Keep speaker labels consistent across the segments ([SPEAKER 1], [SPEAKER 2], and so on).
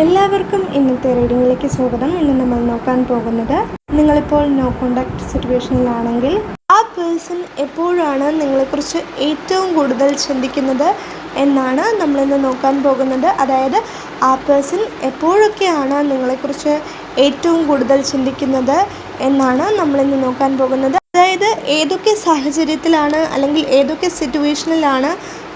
[SPEAKER 1] എല്ലാവർക്കും ഇന്നത്തെ റീഡിങ്ങിലേക്ക് സ്വാഗതം. ഇന്ന് നമ്മൾ നോക്കാൻ പോകുന്നത്, നിങ്ങളിപ്പോൾ നോ കോണ്ടാക്ട് സിറ്റുവേഷനിലാണെങ്കിൽ ആ പേഴ്സൺ എപ്പോഴാണ് നിങ്ങളെക്കുറിച്ച് ഏറ്റവും കൂടുതൽ ചിന്തിക്കുന്നത് എന്നാണ് നമ്മളിന്ന് നോക്കാൻ പോകുന്നത്. അതായത് ആ പേഴ്സൺ എപ്പോഴൊക്കെയാണ് നിങ്ങളെക്കുറിച്ച് ഏറ്റവും കൂടുതൽ ചിന്തിക്കുന്നത് എന്നാണ് നമ്മളിന്ന് നോക്കാൻ പോകുന്നത്. അതായത് ഏതൊക്കെ സാഹചര്യത്തിലാണ് അല്ലെങ്കിൽ ഏതൊക്കെ സിറ്റുവേഷനിലാണ്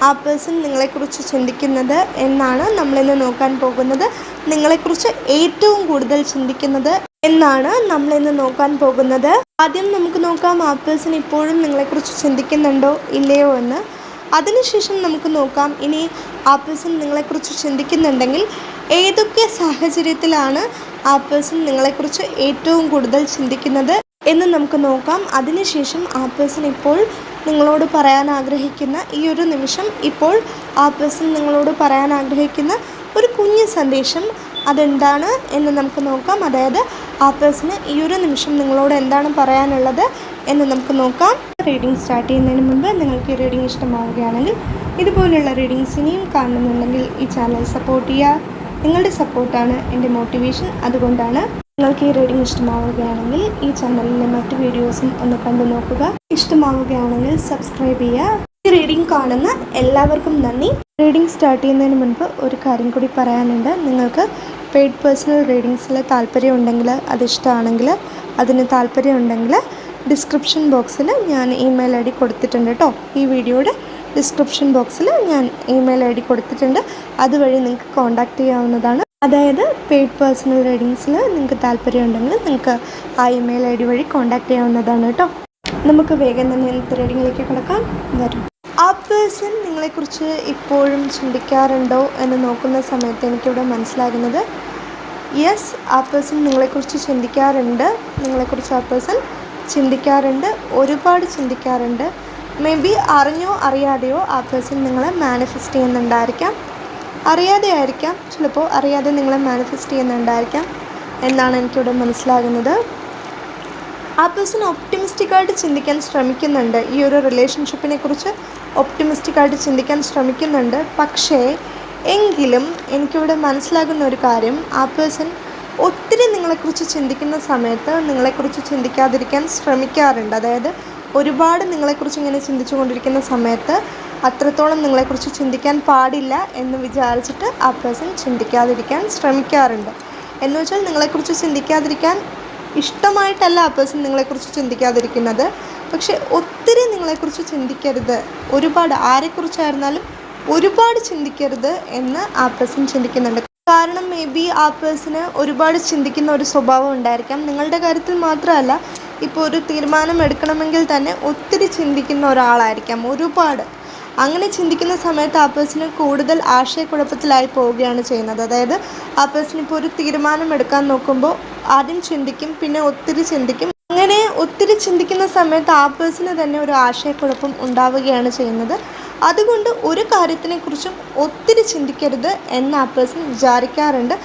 [SPEAKER 1] ആ പേഴ്സൺ നിങ്ങളെക്കുറിച്ച് ചിന്തിക്കുന്നത് എന്നാണ് നമ്മളിന്ന് നോക്കാൻ പോകുന്നത്. നിങ്ങളെക്കുറിച്ച് ഏറ്റവും കൂടുതൽ ചിന്തിക്കുന്നത് എന്നാണ് നമ്മളിന്ന് നോക്കാൻ പോകുന്നത്. ആദ്യം നമുക്ക് നോക്കാം ആ പേഴ്സൺ ഇപ്പോഴും നിങ്ങളെക്കുറിച്ച് ചിന്തിക്കുന്നുണ്ടോ ഇല്ലയോ എന്ന്. അതിനുശേഷം നമുക്ക് നോക്കാം ഇനി ആ പേഴ്സൺ നിങ്ങളെക്കുറിച്ച് ചിന്തിക്കുന്നുണ്ടെങ്കിൽ ഏതൊക്കെ സാഹചര്യത്തിലാണ് ആ പേഴ്സൺ നിങ്ങളെക്കുറിച്ച് ഏറ്റവും കൂടുതൽ ചിന്തിക്കുന്നത് എന്ന് നമുക്ക് നോക്കാം. അതിനുശേഷം ആ പേഴ്സൺ ഇപ്പോൾ നിങ്ങളോട് പറയാൻ ആഗ്രഹിക്കുന്ന ഈ ഒരു നിമിഷം, ഇപ്പോൾ ആ പേഴ്സൺ നിങ്ങളോട് പറയാൻ ആഗ്രഹിക്കുന്ന ഒരു കുഞ്ഞു സന്ദേശം അതെന്താണ് എന്ന് നമുക്ക് നോക്കാം. അതായത് ആ പേഴ്സണ് ഈ ഒരു നിമിഷം നിങ്ങളോട് എന്താണ് പറയാനുള്ളത് എന്ന് നമുക്ക് നോക്കാം. റീഡിംഗ് സ്റ്റാർട്ട് ചെയ്യുന്നതിന് മുൻപ് നിങ്ങൾക്ക് ഈ റീഡിംഗ് ഇഷ്ടമാവുകയാണെങ്കിൽ, ഇതുപോലുള്ള റീഡിങ്സ് ഇനിയും കാണുന്നുണ്ടെങ്കിൽ ഈ ചാനൽ സപ്പോർട്ട് ചെയ്യുക. നിങ്ങളുടെ സപ്പോർട്ടാണ് എൻ്റെ മോട്ടിവേഷൻ. അതുകൊണ്ടാണ് നിങ്ങൾക്ക് ഈ റീഡിംഗ് ഇഷ്ടമാവുകയാണെങ്കിൽ ഈ ചാനലിലെ മറ്റു വീഡിയോസും ഒന്ന് കണ്ടു നോക്കുക. ഇഷ്ടമാവുകയാണെങ്കിൽ സബ്സ്ക്രൈബ് ചെയ്യുക. ഈ റീഡിംഗ് കാണുന്ന എല്ലാവർക്കും നന്ദി. റീഡിംഗ് സ്റ്റാർട്ട് ചെയ്യുന്നതിന് മുൻപ് ഒരു കാര്യം കൂടി പറയാനുണ്ട്. നിങ്ങൾക്ക് പെയ്ഡ് പേഴ്സണൽ റീഡിങ്സിൽ താല്പര്യമുണ്ടെങ്കിൽ, അതിഷ്ടമാണെങ്കിൽ, അതിന് താല്പര്യമുണ്ടെങ്കിൽ ഡിസ്ക്രിപ്ഷൻ ബോക്സിൽ ഞാൻ ഇമെയിൽ ഐ ഡി കൊടുത്തിട്ടുണ്ട് കേട്ടോ. ഈ വീഡിയോയുടെ ഡിസ്ക്രിപ്ഷൻ ബോക്സിൽ ഞാൻ ഇമെയിൽ ഐ ഡി കൊടുത്തിട്ടുണ്ട്. അതുവഴി നിങ്ങൾക്ക് കോൺടാക്റ്റ് ചെയ്യാവുന്നതാണ്. അതായത് പെയ്ഡ് പേഴ്സണൽ റീഡിങ്സിൽ നിങ്ങൾക്ക് താല്പര്യമുണ്ടെങ്കിൽ നിങ്ങൾക്ക് ആ ഇമെയിൽ ഐ ഡി വഴി കോൺടാക്റ്റ് ചെയ്യാവുന്നതാണ് കേട്ടോ. നമുക്ക് വേഗം തന്നെ ഇന്നത്തെ റീഡിങ്ങിലേക്ക് കിടക്കാം. വരും. ആ പേഴ്സൺ നിങ്ങളെക്കുറിച്ച് ഇപ്പോഴും ചിന്തിക്കാറുണ്ടോ എന്ന് നോക്കുന്ന സമയത്ത് എനിക്കിവിടെ മനസ്സിലാകുന്നത്, യെസ്, ആ പേഴ്സൺ നിങ്ങളെക്കുറിച്ച് ചിന്തിക്കാറുണ്ട്. നിങ്ങളെക്കുറിച്ച് ആ പേഴ്സൺ ചിന്തിക്കാറുണ്ട്, ഒരുപാട് ചിന്തിക്കാറുണ്ട്. മേ ബി അറിഞ്ഞോ അറിയാതെയോ ആ പേഴ്സൺ നിങ്ങളെ മാനിഫെസ്റ്റ് ചെയ്യുന്നുണ്ടായിരിക്കാം. അറിയാതെ ആയിരിക്കാം, ചിലപ്പോൾ അറിയാതെ നിങ്ങളെ മാനിഫെസ്റ്റ് ചെയ്യുന്നുണ്ടായിരിക്കാം എന്നാണ് എനിക്കിവിടെ മനസ്സിലാകുന്നത്. ആ പേഴ്സൺ ഒപ്റ്റിമിസ്റ്റിക്കായിട്ട് ചിന്തിക്കാൻ ശ്രമിക്കുന്നുണ്ട്. ഈ ഒരു റിലേഷൻഷിപ്പിനെ കുറിച്ച് ഒപ്റ്റിമിസ്റ്റിക്കായിട്ട് ചിന്തിക്കാൻ ശ്രമിക്കുന്നുണ്ട്. പക്ഷേ എങ്കിലും എനിക്കിവിടെ മനസ്സിലാകുന്ന ഒരു കാര്യം, ആ പേഴ്സൺ ഒത്തിരി നിങ്ങളെക്കുറിച്ച് ചിന്തിക്കുന്ന സമയത്ത് നിങ്ങളെക്കുറിച്ച് ചിന്തിക്കാതിരിക്കാൻ ശ്രമിക്കാറുണ്ട്. അതായത് ഒരുപാട് നിങ്ങളെക്കുറിച്ച് ഇങ്ങനെ ചിന്തിച്ചു കൊണ്ടിരിക്കുന്ന സമയത്ത് അത്രത്തോളം നിങ്ങളെക്കുറിച്ച് ചിന്തിക്കാൻ പാടില്ല എന്ന് വിചാരിച്ചിട്ട് ആ പേഴ്സൺ ചിന്തിക്കാതിരിക്കാൻ ശ്രമിക്കാറുണ്ട്. എന്ന് വെച്ചാൽ നിങ്ങളെക്കുറിച്ച് ചിന്തിക്കാതിരിക്കാൻ ഇഷ്ടമായിട്ടല്ല ആ പേഴ്സൺ നിങ്ങളെക്കുറിച്ച് ചിന്തിക്കാതിരിക്കുന്നത്. പക്ഷെ ഒത്തിരി നിങ്ങളെക്കുറിച്ച് ചിന്തിക്കരുത്, ഒരുപാട്, ആരെക്കുറിച്ചായിരുന്നാലും ഒരുപാട് ചിന്തിക്കരുത് എന്ന് ആ പേഴ്സൺ ചിന്തിക്കുന്നുണ്ട്. കാരണം മേ ബി ആ പേഴ്സണ് ഒരുപാട് ചിന്തിക്കുന്ന ഒരു സ്വഭാവം ഉണ്ടായിരിക്കാം. നിങ്ങളുടെ കാര്യത്തിൽ മാത്രമല്ല, ഇപ്പോൾ ഒരു തീരുമാനം എടുക്കണമെങ്കിൽ തന്നെ ഒത്തിരി ചിന്തിക്കുന്ന ഒരാളായിരിക്കാം. ഒരുപാട് അങ്ങനെ ചിന്തിക്കുന്ന സമയത്ത് ആ പേഴ്സണ് കൂടുതൽ ആശയക്കുഴപ്പത്തിലായി പോവുകയാണ് ചെയ്യുന്നത്. അതായത് ആ പേഴ്സൺ ഇപ്പോൾ ഒരു തീരുമാനം എടുക്കാൻ നോക്കുമ്പോൾ ആദ്യം ചിന്തിക്കും, പിന്നെ ഒത്തിരി ചിന്തിക്കും. അങ്ങനെ ഒത്തിരി ചിന്തിക്കുന്ന സമയത്ത് ആ പേഴ്സണ് തന്നെ ഒരു ആശയക്കുഴപ്പം ഉണ്ടാവുകയാണ് ചെയ്യുന്നത്. അതുകൊണ്ട് ഒരു കാര്യത്തിനെക്കുറിച്ചും ഒത്തിരി ചിന്തിക്കരുത് എന്ന് ആ പേഴ്സൺ വിചാരിക്കാറുണ്ട്.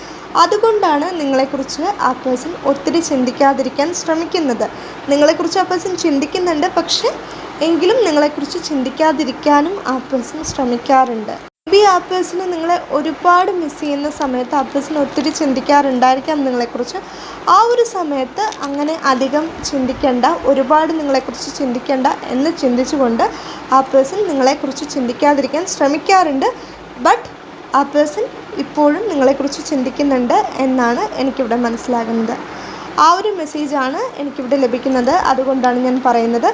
[SPEAKER 1] അതുകൊണ്ടാണ് നിങ്ങളെക്കുറിച്ച് ആ പേഴ്സൺ ഒത്തിരി ചിന്തിക്കാതിരിക്കാൻ ശ്രമിക്കുന്നത്. നിങ്ങളെക്കുറിച്ച് ആ പേഴ്സൺ ചിന്തിക്കുന്നുണ്ട്, പക്ഷേ എങ്കിലും നിങ്ങളെക്കുറിച്ച് ചിന്തിക്കാതിരിക്കാനും ആ പേഴ്സൺ ശ്രമിക്കാറുണ്ട്. മേ ബി ആ പേഴ്സണ് നിങ്ങളെ ഒരുപാട് മിസ് ചെയ്യുന്ന സമയത്ത് ആ പേഴ്സൺ ഒത്തിരി ചിന്തിക്കാറുണ്ടായിരിക്കാം നിങ്ങളെക്കുറിച്ച്. ആ ഒരു സമയത്ത് അങ്ങനെ അധികം ചിന്തിക്കേണ്ട, ഒരുപാട് നിങ്ങളെക്കുറിച്ച് ചിന്തിക്കേണ്ട എന്ന് ചിന്തിച്ചുകൊണ്ട് ആ പേഴ്സൺ നിങ്ങളെക്കുറിച്ച് ചിന്തിക്കാതിരിക്കാൻ ശ്രമിക്കാറുണ്ട്. ബട്ട് ആ പേഴ്സൺ ഇപ്പോഴും നിങ്ങളെക്കുറിച്ച് ചിന്തിക്കുന്നുണ്ട് എന്നാണ് എനിക്കിവിടെ മനസ്സിലാകുന്നത്. ആ ഒരു മെസ്സേജാണ് എനിക്കിവിടെ ലഭിക്കുന്നത്. അതുകൊണ്ടാണ് ഞാൻ പറയുന്നത്.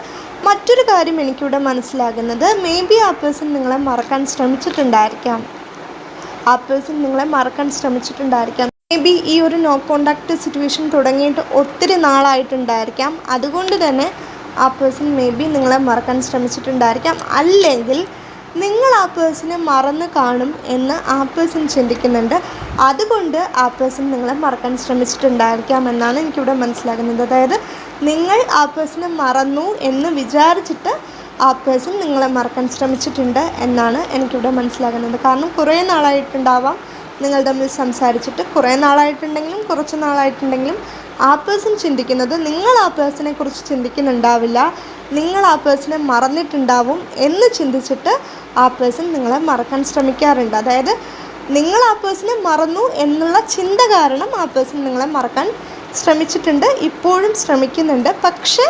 [SPEAKER 1] മറ്റൊരു കാര്യം എനിക്കിവിടെ മനസ്സിലാകുന്നത്, മേ ബി ആ പേഴ്സൺ നിങ്ങളെ മറക്കാൻ ശ്രമിച്ചിട്ടുണ്ടായിരിക്കാം. ആ പേഴ്സൺ നിങ്ങളെ മറക്കാൻ ശ്രമിച്ചിട്ടുണ്ടായിരിക്കാം. മേ ബി ഈ ഒരു നോ കോണ്ടാക്ട് സിറ്റുവേഷൻ തുടങ്ങിയിട്ട് ഒത്തിരി നാളായിട്ടുണ്ടായിരിക്കാം. അതുകൊണ്ട് തന്നെ ആ പേഴ്സൺ മേ ബി നിങ്ങളെ മറക്കാൻ ശ്രമിച്ചിട്ടുണ്ടായിരിക്കാം. അല്ലെങ്കിൽ നിങ്ങൾ ആ പേഴ്സണെ മറന്ന് കാണും എന്ന് ആ പേഴ്സൺ ചിന്തിക്കുന്നുണ്ട്. അതുകൊണ്ട് ആ പേഴ്സൺ നിങ്ങളെ മറക്കാൻ ശ്രമിച്ചിട്ടുണ്ടായിരിക്കാം എന്നാണ് എനിക്കിവിടെ മനസ്സിലാകുന്നത്. അതായത് നിങ്ങൾ ആ പേഴ്സണെ മറന്നു എന്ന് വിചാരിച്ചിട്ട് ആ പേഴ്സൺ നിങ്ങളെ മറക്കാൻ ശ്രമിച്ചിട്ടുണ്ട് എന്നാണ് എനിക്കിവിടെ മനസ്സിലാകുന്നത്. കാരണം കുറേ നാളായിട്ടുണ്ടാവാം നിങ്ങൾ തമ്മിൽ സംസാരിച്ചിട്ട്. കുറേ നാളായിട്ടുണ്ടെങ്കിലും കുറച്ച് നാളായിട്ടുണ്ടെങ്കിലും ആ പേഴ്സൺ ചിന്തിക്കുന്നത് നിങ്ങൾ ആ പേഴ്സണെ കുറിച്ച് ചിന്തിക്കുന്നുണ്ടാവില്ല, നിങ്ങൾ ആ പേഴ്സണെ മറന്നിട്ടുണ്ടാവും എന്ന് ചിന്തിച്ചിട്ട് ആ പേഴ്സൺ നിങ്ങളെ മറക്കാൻ ശ്രമിക്കാറുണ്ട്. അതായത് നിങ്ങൾ ആ പേഴ്സണെ മറന്നു എന്നുള്ള ചിന്ത കാരണം ആ പേഴ്സൺ നിങ്ങളെ മറക്കാൻ ശ്രമിച്ചിട്ടുണ്ട്, ഇപ്പോഴും ശ്രമിക്കുന്നുണ്ട്. പക്ഷേ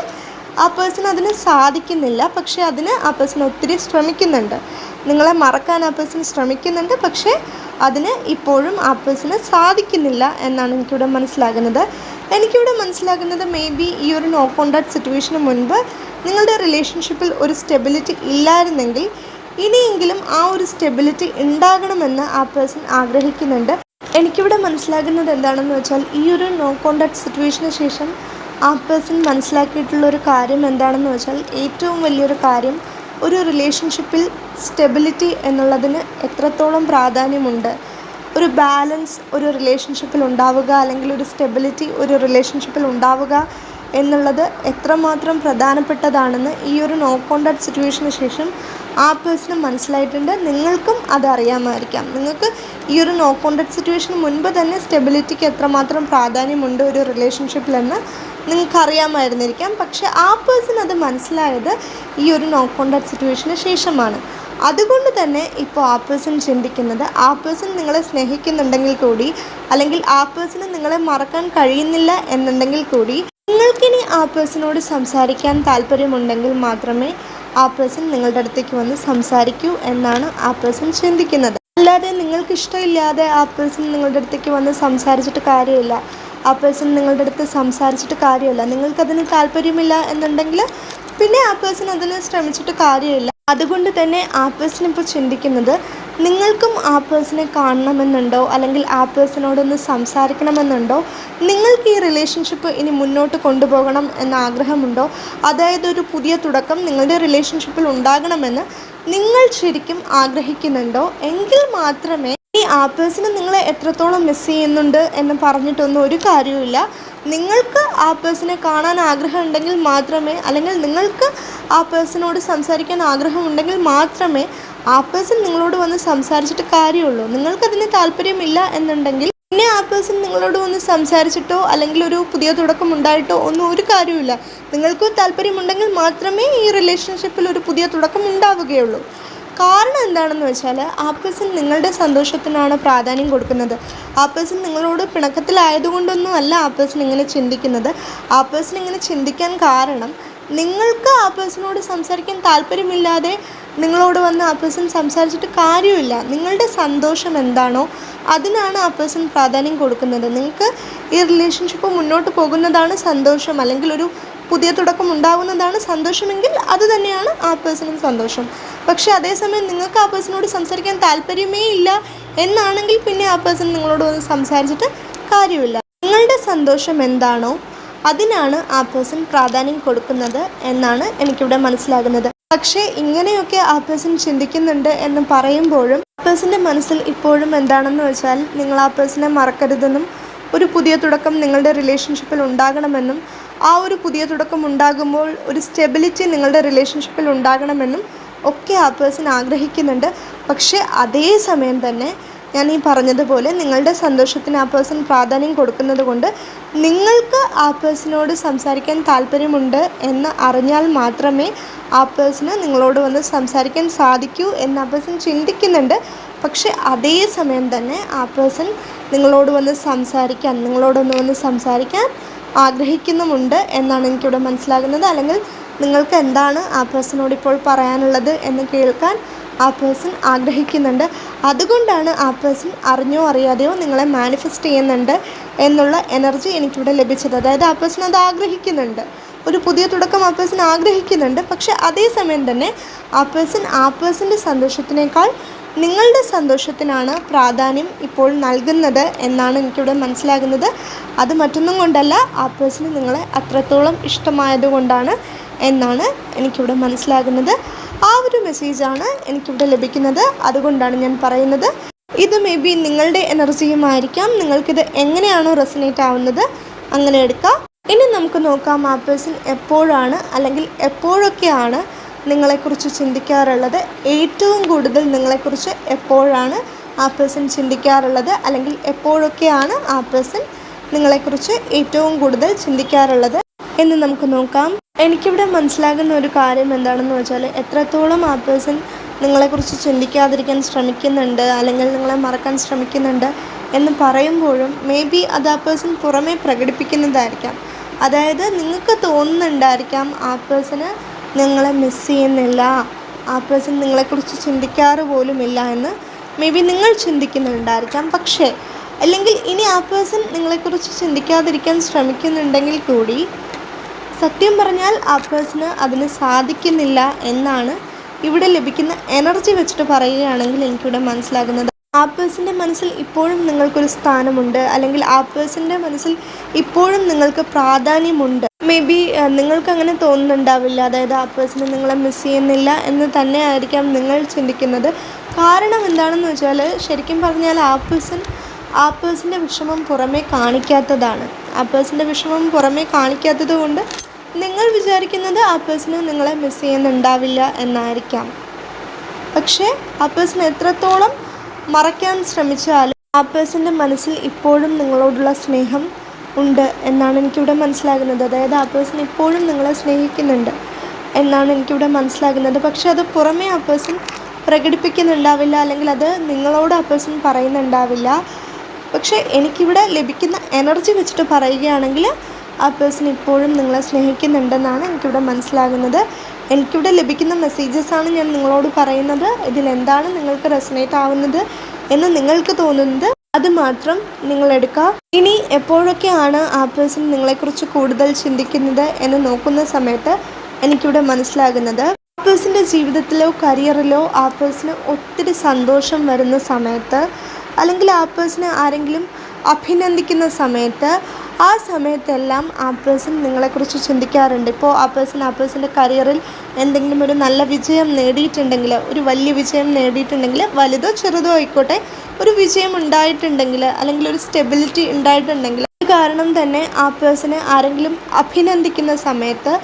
[SPEAKER 1] ആ പേഴ്സൺ അതിന് സാധിക്കുന്നില്ല. പക്ഷേ അതിന് ആ പേഴ്സൺ ഒത്തിരി ശ്രമിക്കുന്നുണ്ട്. നിങ്ങളെ മറക്കാൻ ആ പേഴ്സൺ ശ്രമിക്കുന്നുണ്ട്, പക്ഷേ അതിന് ഇപ്പോഴും ആ പേഴ്സണ് സാധിക്കുന്നില്ല എന്നാണ് എനിക്കിവിടെ മനസ്സിലാകുന്നത്. മേ ബി ഈ ഒരു നോ കോൺടാക്ട് സിറ്റുവേഷന് മുൻപ് നിങ്ങളുടെ റിലേഷൻഷിപ്പിൽ ഒരു സ്റ്റെബിലിറ്റി ഇല്ലായിരുന്നെങ്കിൽ ഇനിയെങ്കിലും ആ ഒരു സ്റ്റെബിലിറ്റി ഉണ്ടാകണമെന്ന് ആ പേഴ്സൺ ആഗ്രഹിക്കുന്നുണ്ട്. എനിക്കിവിടെ മനസ്സിലാകുന്നത് എന്താണെന്ന് വെച്ചാൽ, ഈ ഒരു നോ കോൺടാക്ട് സിറ്റുവേഷന് ശേഷം ആ പേഴ്സൺ മനസ്സിലാക്കിയിട്ടുള്ളൊരു കാര്യം എന്താണെന്ന് വെച്ചാൽ, ഏറ്റവും വലിയൊരു കാര്യം ഒരു റിലേഷൻഷിപ്പിൽ സ്റ്റെബിലിറ്റി എന്നുള്ളതിന് എത്രത്തോളം പ്രാധാന്യമുണ്ട്. ഒരു ബാലൻസ് ഒരു റിലേഷൻഷിപ്പിൽ ഉണ്ടാവുക, അല്ലെങ്കിൽ ഒരു സ്റ്റെബിലിറ്റി ഒരു റിലേഷൻഷിപ്പിൽ ഉണ്ടാവുക എന്നുള്ളത് എത്രമാത്രം പ്രധാനപ്പെട്ടതാണെന്ന് ഈ ഒരു നോ കോൺടാക്ട് സിറ്റുവേഷന് ശേഷം ആ പേഴ്സണ് മനസ്സിലായിട്ടുണ്ട്. നിങ്ങൾക്കും അതറിയാമായിരിക്കാം. നിങ്ങൾക്ക് ഈ ഒരു നോ കോൺടാക്ട് സിറ്റുവേഷന് മുൻപ് തന്നെ സ്റ്റെബിലിറ്റിക്ക് എത്രമാത്രം പ്രാധാന്യമുണ്ട് ഒരു റിലേഷൻഷിപ്പിലെന്ന് നിങ്ങൾക്കറിയാമായിരുന്നിരിക്കാം. പക്ഷേ ആ പേഴ്സൺ അത് മനസ്സിലായത് ഈ ഒരു നോ കോൺടാക്ട് സിറ്റുവേഷന് ശേഷമാണ്. അതുകൊണ്ട് തന്നെ ഇപ്പോൾ ആ പേഴ്സൺ ചിന്തിക്കുന്നത്, ആ പേഴ്സൺ നിങ്ങളെ സ്നേഹിക്കുന്നുണ്ടെങ്കിൽ കൂടി, അല്ലെങ്കിൽ ആ പേഴ്സണ് നിങ്ങളെ മറക്കാൻ കഴിയുന്നില്ല എന്നുണ്ടെങ്കിൽ കൂടി, നിങ്ങൾക്കിനി ആ പേഴ്സണോട് സംസാരിക്കാൻ താല്പര്യമുണ്ടെങ്കിൽ മാത്രമേ ആ പേഴ്സൺ നിങ്ങളുടെ അടുത്തേക്ക് വന്ന് സംസാരിക്കൂ എന്നാണ് ആ പേഴ്സൺ ചിന്തിക്കുന്നത്. അല്ലാതെ നിങ്ങൾക്ക് ഇഷ്ടമില്ലാതെ ആ പേഴ്സൺ നിങ്ങളുടെ അടുത്തേക്ക് വന്ന് സംസാരിച്ചിട്ട് കാര്യമില്ല. ആ പേഴ്സൺ നിങ്ങളുടെ അടുത്ത് സംസാരിച്ചിട്ട് കാര്യമില്ല. നിങ്ങൾക്കതിന് താല്പര്യമില്ല എന്നുണ്ടെങ്കിൽ പിന്നെ ആ പേഴ്സൺ അതിന് ശ്രമിച്ചിട്ട് കാര്യമില്ല. അതുകൊണ്ട് തന്നെ ആ പേഴ്സൺ ഇപ്പോൾ ചിന്തിക്കുന്നത്, നിങ്ങൾക്കും ആ പേഴ്സണെ കാണണമെന്നുണ്ടോ, അല്ലെങ്കിൽ ആ പേഴ്സണോടൊന്ന് സംസാരിക്കണമെന്നുണ്ടോ, നിങ്ങൾക്ക് ഈ റിലേഷൻഷിപ്പ് ഇനി മുന്നോട്ട് കൊണ്ടുപോകണം എന്ന ആഗ്രഹമുണ്ടോ, അതായത് ഒരു പുതിയ തുടക്കം നിങ്ങളുടെ റിലേഷൻഷിപ്പിൽ ഉണ്ടാകണമെന്ന് നിങ്ങൾ ശരിക്കും ആഗ്രഹിക്കുന്നുണ്ടോ, എങ്കിൽ മാത്രമേ ഈ ആ പേഴ്സണ് നിങ്ങളെ എത്രത്തോളം മിസ് ചെയ്യുന്നുണ്ട് എന്ന് പറഞ്ഞിട്ടൊന്നും ഒരു കാര്യവുമില്ല. നിങ്ങൾക്ക് ആ പേഴ്സണെ കാണാൻ ആഗ്രഹമുണ്ടെങ്കിൽ മാത്രമേ, അല്ലെങ്കിൽ നിങ്ങൾക്ക് ആ പേഴ്സണോട് സംസാരിക്കാൻ ആഗ്രഹമുണ്ടെങ്കിൽ മാത്രമേ ആ പേഴ്സൺ നിങ്ങളോട് വന്ന് സംസാരിച്ചിട്ട് കാര്യമുള്ളൂ. നിങ്ങൾക്കതിന് താല്പര്യമില്ല എന്നുണ്ടെങ്കിൽ പിന്നെ ആ പേഴ്സൺ നിങ്ങളോട് വന്ന് സംസാരിച്ചിട്ടോ അല്ലെങ്കിൽ ഒരു പുതിയ തുടക്കം ഉണ്ടായിട്ടോ ഒന്നും ഒരു കാര്യമില്ല. നിങ്ങൾക്ക് താല്പര്യമുണ്ടെങ്കിൽ മാത്രമേ ഈ റിലേഷൻഷിപ്പിൽ ഒരു പുതിയ തുടക്കം ഉണ്ടാവുകയുള്ളൂ. കാരണം എന്താണെന്ന് വെച്ചാൽ, ആ പേഴ്സൺ നിങ്ങളുടെ സന്തോഷത്തിനാണ് പ്രാധാന്യം കൊടുക്കുന്നത്. ആ പേഴ്സൺ നിങ്ങളോട് പിണക്കത്തിലായതുകൊണ്ടൊന്നും അല്ല ആ പേഴ്സൺ ഇങ്ങനെ ചിന്തിക്കുന്നത്. ആ പേഴ്സൺ ഇങ്ങനെ ചിന്തിക്കാൻ കാരണം, നിങ്ങൾക്ക് ആ പേഴ്സണോട് സംസാരിക്കാൻ താല്പര്യമില്ലാതെ നിങ്ങളോട് വന്ന് ആ പേഴ്സൺ സംസാരിച്ചിട്ട് കാര്യമില്ല. നിങ്ങളുടെ സന്തോഷം എന്താണോ അതിനാണ് ആ പേഴ്സൺ പ്രാധാന്യം കൊടുക്കുന്നത്. നിങ്ങൾക്ക് ഈ റിലേഷൻഷിപ്പ് മുന്നോട്ട് പോകുന്നതാണ് സന്തോഷം, അല്ലെങ്കിൽ ഒരു പുതിയ തുടക്കം ഉണ്ടാകുന്നതാണ് സന്തോഷമെങ്കിൽ അത് തന്നെയാണ് ആ പേഴ്സണും സന്തോഷം. പക്ഷേ അതേസമയം നിങ്ങൾക്ക് ആ പേഴ്സണോട് സംസാരിക്കാൻ താല്പര്യമേ ഇല്ല എന്നാണെങ്കിൽ പിന്നെ ആ പേഴ്സൺ നിങ്ങളോട് വന്ന് സംസാരിച്ചിട്ട് കാര്യമില്ല. നിങ്ങളുടെ സന്തോഷം എന്താണോ അതിനാണ് ആ പേഴ്സൺ പ്രാധാന്യം കൊടുക്കുന്നത് എന്നാണ് എനിക്കിവിടെ മനസ്സിലാകുന്നത്. പക്ഷേ ഇങ്ങനെയൊക്കെ ആ പേഴ്സൺ ചിന്തിക്കുന്നുണ്ട് എന്ന് പറയുമ്പോഴും ആ പേഴ്സൻ്റെ മനസ്സിൽ ഇപ്പോഴും എന്താണെന്ന് വെച്ചാൽ, നിങ്ങൾ ആ പേഴ്സണെ മറക്കരുതെന്നും ഒരു പുതിയ തുടക്കം നിങ്ങളുടെ റിലേഷൻഷിപ്പിൽ ഉണ്ടാകണമെന്നും ആ ഒരു പുതിയ തുടക്കം ഉണ്ടാകുമ്പോൾ ഒരു സ്റ്റെബിലിറ്റി നിങ്ങളുടെ റിലേഷൻഷിപ്പിൽ ഉണ്ടാകണമെന്നും ഒക്കെ ആ പേഴ്സൺ ആഗ്രഹിക്കുന്നുണ്ട്. പക്ഷേ അതേ സമയം തന്നെ ഞാൻ ഈ പറഞ്ഞതുപോലെ നിങ്ങളുടെ സന്തോഷത്തിന് ആ പേഴ്സൺ പ്രാധാന്യം കൊടുക്കുന്നത് കൊണ്ട് നിങ്ങൾക്ക് ആ പേഴ്സണോട് സംസാരിക്കാൻ താല്പര്യമുണ്ട് എന്ന് അറിഞ്ഞാൽ മാത്രമേ ആ പേഴ്സണ് നിങ്ങളോട് വന്ന് സംസാരിക്കാൻ സാധിക്കൂ എന്ന് ആ പേഴ്സൺ ചിന്തിക്കുന്നുണ്ട്. പക്ഷേ അതേ സമയം തന്നെ ആ പേഴ്സൺ നിങ്ങളോടൊന്ന് വന്ന് സംസാരിക്കാൻ ആഗ്രഹിക്കുന്നുമുണ്ട് എന്നാണ് എനിക്കിവിടെ മനസ്സിലാകുന്നത്. അല്ലെങ്കിൽ നിങ്ങൾക്ക് എന്താണ് ആ പേഴ്സണോട് ഇപ്പോൾ പറയാനുള്ളത് എന്ന് കേൾക്കാൻ ആ പേഴ്സൺ ആഗ്രഹിക്കുന്നുണ്ട്. അതുകൊണ്ടാണ് ആ പേഴ്സൺ അറിഞ്ഞോ അറിയാതെയോ നിങ്ങളെ മാനിഫെസ്റ്റ് ചെയ്യുന്നുണ്ട് എന്നുള്ള എനർജി എനിക്കിവിടെ ലഭിച്ചത്. അതായത് ആ പേഴ്സൺ അത് ആഗ്രഹിക്കുന്നുണ്ട്, ഒരു പുതിയ തുടക്കം ആ പേഴ്സൺ ആഗ്രഹിക്കുന്നുണ്ട്. പക്ഷേ അതേസമയം തന്നെ ആ പേഴ്സൻ്റെ സന്തോഷത്തിനേക്കാൾ നിങ്ങളുടെ സന്തോഷത്തിനാണ് പ്രാധാന്യം ഇപ്പോൾ നൽകുന്നത് എന്നാണ് എനിക്കിവിടെ മനസ്സിലാകുന്നത്. അത് മറ്റൊന്നും കൊണ്ടല്ല, ആ പേഴ്സണ് നിങ്ങളെ അത്രത്തോളം ഇഷ്ടമായതുകൊണ്ടാണ് എന്നാണ് എനിക്കിവിടെ മനസ്സിലാകുന്നത്. ആ ഒരു മെസ്സേജാണ് എനിക്കിവിടെ ലഭിക്കുന്നത്. അതുകൊണ്ടാണ് ഞാൻ പറയുന്നത്. ഇത് മേ ബി നിങ്ങളുടെ എനർജിയുമായിരിക്കാം. നിങ്ങൾക്കിത് എങ്ങനെയാണോ റെസനേറ്റ് ആവുന്നത് അങ്ങനെ എടുക്കാം. ഇനി നമുക്ക് നോക്കാം, ആ പേഴ്സൺ എപ്പോഴാണ് അല്ലെങ്കിൽ എപ്പോഴൊക്കെയാണ് നിങ്ങളെക്കുറിച്ച് ചിന്തിക്കാറുള്ളത്. ഏറ്റവും കൂടുതൽ നിങ്ങളെക്കുറിച്ച് എപ്പോഴാണ് ആ പേഴ്സൺ ചിന്തിക്കാറുള്ളത്, അല്ലെങ്കിൽ എപ്പോഴൊക്കെയാണ് ആ പേഴ്സൺ നിങ്ങളെക്കുറിച്ച് ഏറ്റവും കൂടുതൽ ചിന്തിക്കാറുള്ളത് എന്ന് നമുക്ക് നോക്കാം. എനിക്കിവിടെ മനസ്സിലാകുന്ന ഒരു കാര്യം എന്താണെന്ന് വെച്ചാൽ, എത്രത്തോളം ആ പേഴ്സൺ നിങ്ങളെക്കുറിച്ച് ചിന്തിക്കാതിരിക്കാൻ ശ്രമിക്കുന്നുണ്ട്, അല്ലെങ്കിൽ നിങ്ങളെ മറക്കാൻ ശ്രമിക്കുന്നുണ്ട് എന്ന് പറയുമ്പോഴും മേ ബി അത് ആ പേഴ്സൺ പുറമേ പ്രകടിപ്പിക്കുന്നതായിരിക്കാം. അതായത് നിങ്ങൾക്ക് തോന്നുന്നുണ്ടായിരിക്കാം ആ പേഴ്സണ് നിങ്ങളെ മിസ് ചെയ്യുന്നില്ല, ആ പേഴ്സൺ നിങ്ങളെക്കുറിച്ച് ചിന്തിക്കാറ് പോലുമില്ല എന്ന് മേ ബി നിങ്ങൾ ചിന്തിക്കുന്നുണ്ടായിരിക്കാം. പക്ഷേ അല്ലെങ്കിൽ ഇനി ആ പേഴ്സൺ നിങ്ങളെക്കുറിച്ച് ചിന്തിക്കാതിരിക്കാൻ ശ്രമിക്കുന്നുണ്ടെങ്കിൽ കൂടി സത്യം പറഞ്ഞാൽ ആ പേഴ്സണ് അതിന് സാധിക്കുന്നില്ല എന്നാണ് ഇവിടെ ലഭിക്കുന്ന എനർജി വെച്ചിട്ട് പറയുകയാണെങ്കിൽ എനിക്കിവിടെ മനസ്സിലാകുന്നത്. ആ പേഴ്സൻ്റെ മനസ്സിൽ ഇപ്പോഴും നിങ്ങൾക്കൊരു സ്ഥാനമുണ്ട്, അല്ലെങ്കിൽ ആ പേഴ്സൻ്റെ മനസ്സിൽ ഇപ്പോഴും നിങ്ങൾക്ക് പ്രാധാന്യമുണ്ട്. മേ ബി നിങ്ങൾക്ക് അങ്ങനെ തോന്നുന്നുണ്ടാവില്ല, അതായത് ആ പേഴ്സണ് നിങ്ങളെ മിസ് ചെയ്യുന്നില്ല എന്ന് തന്നെ ആയിരിക്കാം നിങ്ങൾ ചിന്തിക്കുന്നത്. കാരണം എന്താണെന്ന് വെച്ചാൽ, ശരിക്കും പറഞ്ഞാൽ ആ പേഴ്സൻ്റെ വിഷമം പുറമേ കാണിക്കാത്തതാണ്. ആ പേഴ്സൻ്റെ വിഷമം പുറമേ കാണിക്കാത്തത് കൊണ്ട് നിങ്ങൾ വിചാരിക്കുന്നത് ആ പേഴ്സണ് നിങ്ങളെ മിസ് ചെയ്യുന്നുണ്ടാവില്ല എന്നായിരിക്കാം. പക്ഷേ ആ പേഴ്സൺ എത്രത്തോളം മറയ്ക്കാൻ ശ്രമിച്ചാലും ആ പേഴ്സൻ്റെ മനസ്സിൽ ഇപ്പോഴും നിങ്ങളോടുള്ള സ്നേഹം ഉണ്ട് എന്നാണ് എനിക്കിവിടെ മനസ്സിലാകുന്നത്. അതായത് ആ പേഴ്സൺ ഇപ്പോഴും നിങ്ങളെ സ്നേഹിക്കുന്നുണ്ട് എന്നാണ് എനിക്കിവിടെ മനസ്സിലാകുന്നത്. പക്ഷേ അത് പുറമേ ആ പേഴ്സൺ പ്രകടിപ്പിക്കുന്നുണ്ടാവില്ല, അല്ലെങ്കിൽ അത് നിങ്ങളോട് ആ പേഴ്സൺ പറയുന്നുണ്ടാവില്ല. പക്ഷേ എനിക്കിവിടെ ലഭിക്കുന്ന എനർജി വെച്ചിട്ട് പറയുകയാണെങ്കിൽ ആ പേഴ്സൺ ഇപ്പോഴും നിങ്ങളെ സ്നേഹിക്കുന്നുണ്ടെന്നാണ് എനിക്കിവിടെ മനസ്സിലാകുന്നത്. എനിക്കിവിടെ ലഭിക്കുന്ന മെസ്സേജസാണ് ഞാൻ നിങ്ങളോട് പറയുന്നത്. ഇതിലെന്താണ് നിങ്ങൾക്ക് റെസനേറ്റ് ആവുന്നത് എന്ന് നിങ്ങൾക്ക് തോന്നുന്നത് അത് മാത്രം നിങ്ങളെടുക്കുക. ഇനി എപ്പോഴൊക്കെയാണ് ആ പേഴ്സൺ നിങ്ങളെക്കുറിച്ച് കൂടുതൽ ചിന്തിക്കുന്നത് എന്ന് നോക്കുന്ന സമയത്ത് എനിക്കിവിടെ മനസ്സിലാകുന്നത്, ആ പേഴ്സൻ്റെ ജീവിതത്തിലോ കരിയറിലോ ആ പേഴ്സണ് ഒത്തിരി സന്തോഷം വരുന്ന സമയത്ത്, അല്ലെങ്കിൽ ആ പേഴ്സണെ ആരെങ്കിലും അഭിനന്ദിക്കുന്ന സമയത്ത്, ആ സമയത്തെല്ലാം ആ പേഴ്സൺ നിങ്ങളെക്കുറിച്ച് ചിന്തിക്കാറുണ്ട്. ഇപ്പോൾ ആ പേഴ്സൻ്റെ കരിയറിൽ എന്തെങ്കിലും ഒരു നല്ല വിജയം നേടിയിട്ടുണ്ടെങ്കിൽ, ഒരു വലിയ വിജയം നേടിയിട്ടുണ്ടെങ്കിൽ, വലുതോ ചെറുതോ ആയിക്കോട്ടെ, ഒരു വിജയം ഉണ്ടായിട്ടുണ്ടെങ്കിൽ, അല്ലെങ്കിൽ ഒരു സ്റ്റെബിലിറ്റി ഉണ്ടായിട്ടുണ്ടെങ്കിൽ, അത് കാരണം തന്നെ ആ പേഴ്സണെ ആരെങ്കിലും അഭിനന്ദിക്കുന്ന സമയത്ത്